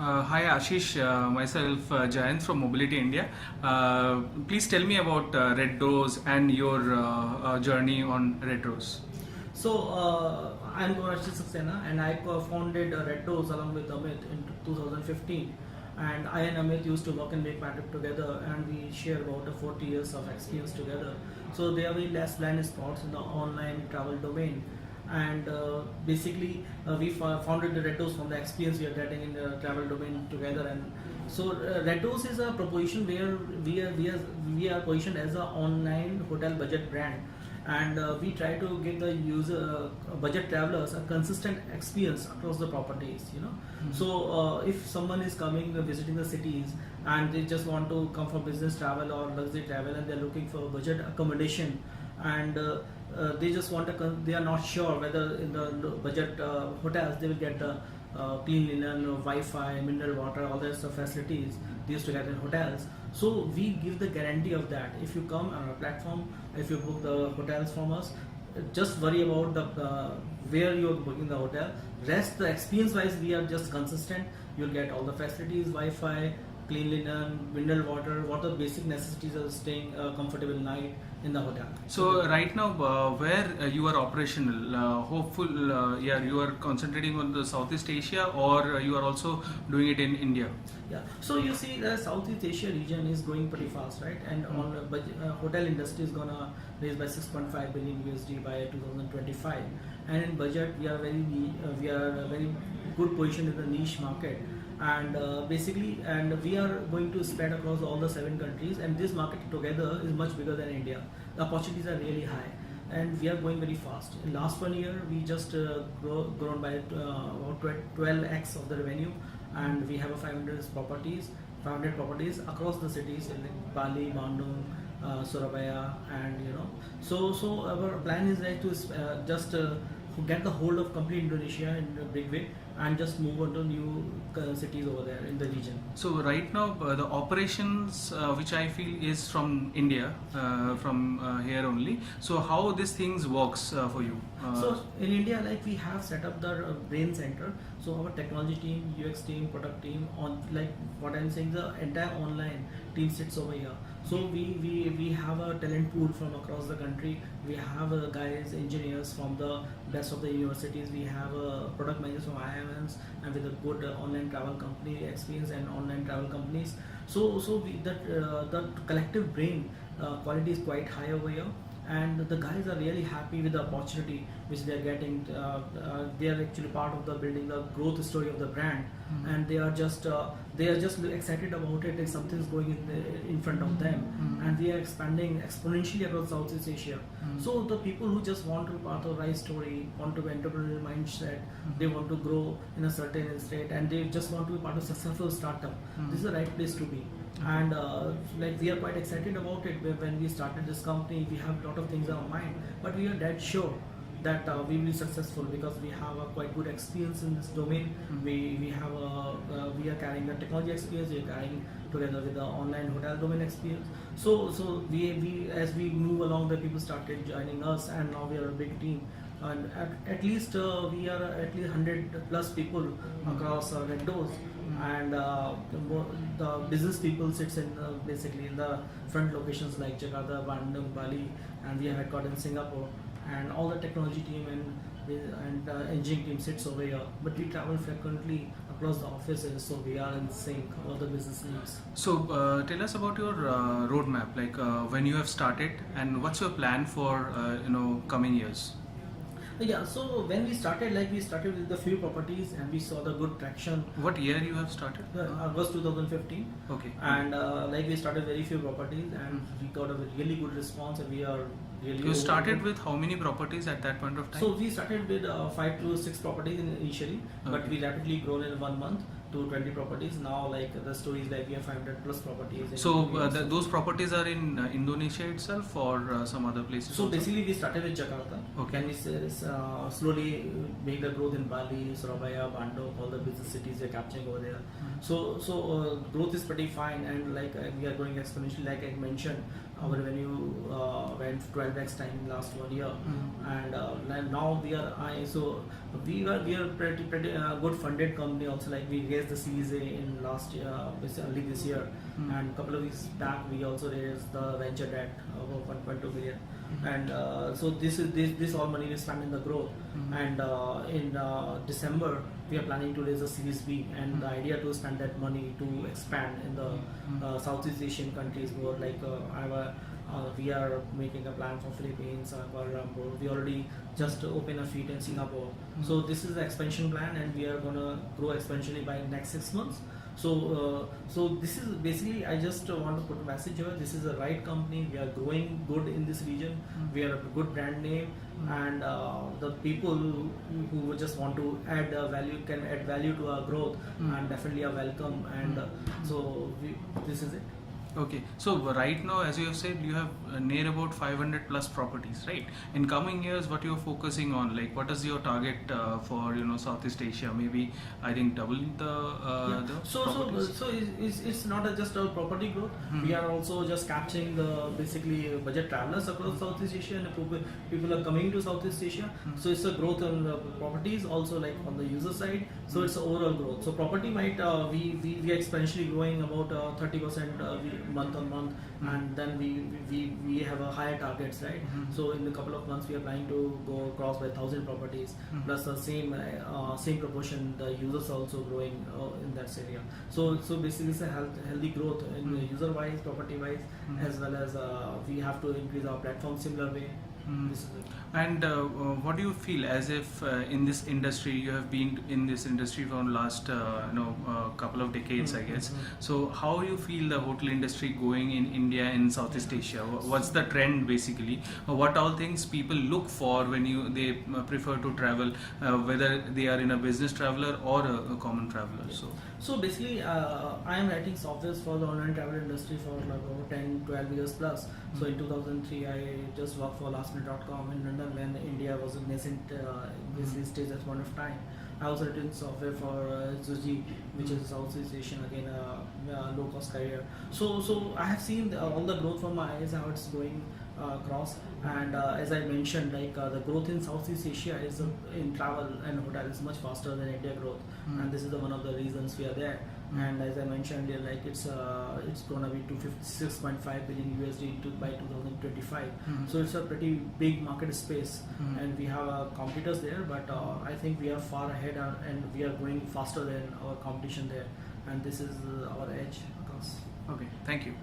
Hi Ashish, myself Jayant from Mobility India. Please tell me about RedDoorz and your journey on RedDoorz. I'm Kunwar Asheesh Saxena, and I co-founded RedDoorz along with Amit in 2015. And I and Amit used to work in Make Matter together, and we share about 40 years of experience together. So there are very less blind spots in the online travel domain. And we founded the RedDoorz from the experience we are getting in the travel domain together. And so RedDoorz is a proposition where we are positioned as an online hotel budget brand, and we try to give the budget travelers a consistent experience across the properties. So if someone is coming visiting the cities and they just want to come for business travel or luxury travel, and they're looking for budget accommodation, and they just want to they are not sure whether in the budget hotels they will get the clean linen, Wi-Fi, mineral water, all those facilities they used to get in hotels. So we give the guarantee of that. If you come on our platform, if you book the hotels from us, just worry about the where you are booking the hotel. Rest, the experience wise, we are just consistent. You'll get all the facilities, Wi-Fi, clean linen, mineral water, what are the basic necessities of staying a comfortable night in the hotel. So right now, where you are operational, you are concentrating on the Southeast Asia, or you are also doing it in India? Yeah. So you see, the Southeast Asia region is growing pretty fast, right? And on hotel industry is gonna raise by 6.5 billion USD by 2025. And in budget, we are very good position in the niche market. And we are going to spread across all the 7 countries, and this market together is much bigger than India. The opportunities are really high, and we are going very fast. In last 1 year, we just grown by about 12x of the revenue, and we have 500 properties across the cities in Bali, Bandung, Surabaya, and So our plan is like to get the hold of complete Indonesia in a big way, and just move on to new cities over there in the region. So right now the operations which I feel is from India, from here only. So how these things works for you? So in India, like, we have set up the brain center. So our technology team, UX team, product team, on, like what I'm saying, the entire online team sits over here. So we have a talent pool from across the country. We have guys, engineers from the best of the universities. We have product managers from IIMs and with a good online travel company experience and online travel companies. The collective brain quality is quite high over here, and the guys are really happy with the opportunity which they are getting. They are actually part of the building the growth story of the brand, and they are just excited about it. If something's going in front of them, and we are expanding exponentially across Southeast Asia. So the people who just want to be part of the right story, want to be entrepreneurial mindset, they want to grow in a certain state, and they just want to be part of a successful startup. This is the right place to be. And we are quite excited about it. When we started this company, we have a lot of things in our mind, but we are dead sure that we will be successful because we have a quite good experience in this domain. We are carrying the technology experience. We are carrying together with the online hotel domain experience. So we as we move along, the people started joining us, and now we are a big team. And at least we are at least 100 plus people across RedDoorz, and the business people sits in basically in the front locations like Jakarta, Bandung, Bali, and we have headquarters in Singapore, and all the technology team and engineering team sits over here. But we travel frequently across the offices, so we are in sync all the business needs. So tell us about your roadmap, like when you have started, and what's your plan for coming years? Yeah, so when we started with a few properties, and we saw the good traction. What year you have started? August 2015. Okay. And we started very few properties, and we got a really good response, and we are really. You started with how many properties at that point of time? So we started with 5 to 6 properties initially, but we rapidly grown in 1 month to 20 properties. Now, like, the story is like we have 500 plus properties. So those properties are in Indonesia itself, or some other places? So also? basically we started with Jakarta. Okay. And we slowly make the growth in Bali, Surabaya, Bandung, all the business cities we are capturing over there. So growth is pretty fine, and like we are growing exponentially. Like I mentioned, our revenue went 12x time in last 1 year, and now we are pretty good funded company also. Like we raised the Series A in last year, early this year, and a couple of weeks back we also raised the venture debt of 1.2 billion. And so this all money is spent in the growth. And in December we are planning to raise a Series B, and the idea to spend that money to expand in the Southeast Asian countries more, like we are making a plan for Philippines, Kuala Lumpur. We already just opened a feet in Singapore. So this is the expansion plan, and we are gonna grow exponentially by next 6 months. So this is basically, I just want to put a message here. This is the right company. We are growing good in this region. We are a good brand name, and the people who just want to add value can add value to our growth, and definitely are welcome. And this is it. Okay, so right now, as you have said, you have near about 500 plus properties, right? In coming years, what you are focusing on, like what is your target for Southeast Asia? Maybe I think doubling the properties? So it's not just a property growth. We are also just capturing the basically budget travelers across Southeast Asia, and people are coming to Southeast Asia. So it's a growth in the properties, also like on the user side. So it's overall growth. So property might we are exponentially growing about 30% month on month, and then we have a higher targets, right? So in a couple of months we are planning to go across by 1,000 properties, plus the same proportion the users also growing in that area. So basically it's a healthy growth in the user wise, property wise, as well as we have to increase our platform similar way. This is it. And what do you feel as if in this industry, you have been in this industry for the last couple of decades, I guess. So how you feel the hotel industry going in India and Southeast Asia? What's the trend basically? What all things people look for when they prefer to travel, whether they are in a business traveler or a common traveler? So basically, I am writing software for the online travel industry for like over 10-12 years plus. So in 2003, I just worked for lastminute.com in London when India was a nascent basically stage at one of time. I also written software for Zuji, which is Southeast Asian, again low cost carrier. So I have seen all the growth from my eyes, how it's going across. And as I mentioned, like the growth in Southeast Asia is in travel and hotel is much faster than India growth, and this is one of the reasons we are there. And as I mentioned, like it's gonna be to 56.5 billion USD by 2025. So it's a pretty big market space, and we have competitors there, but I think we are far ahead, and we are growing faster than our competition there, and this is our edge across. Okay, thank you.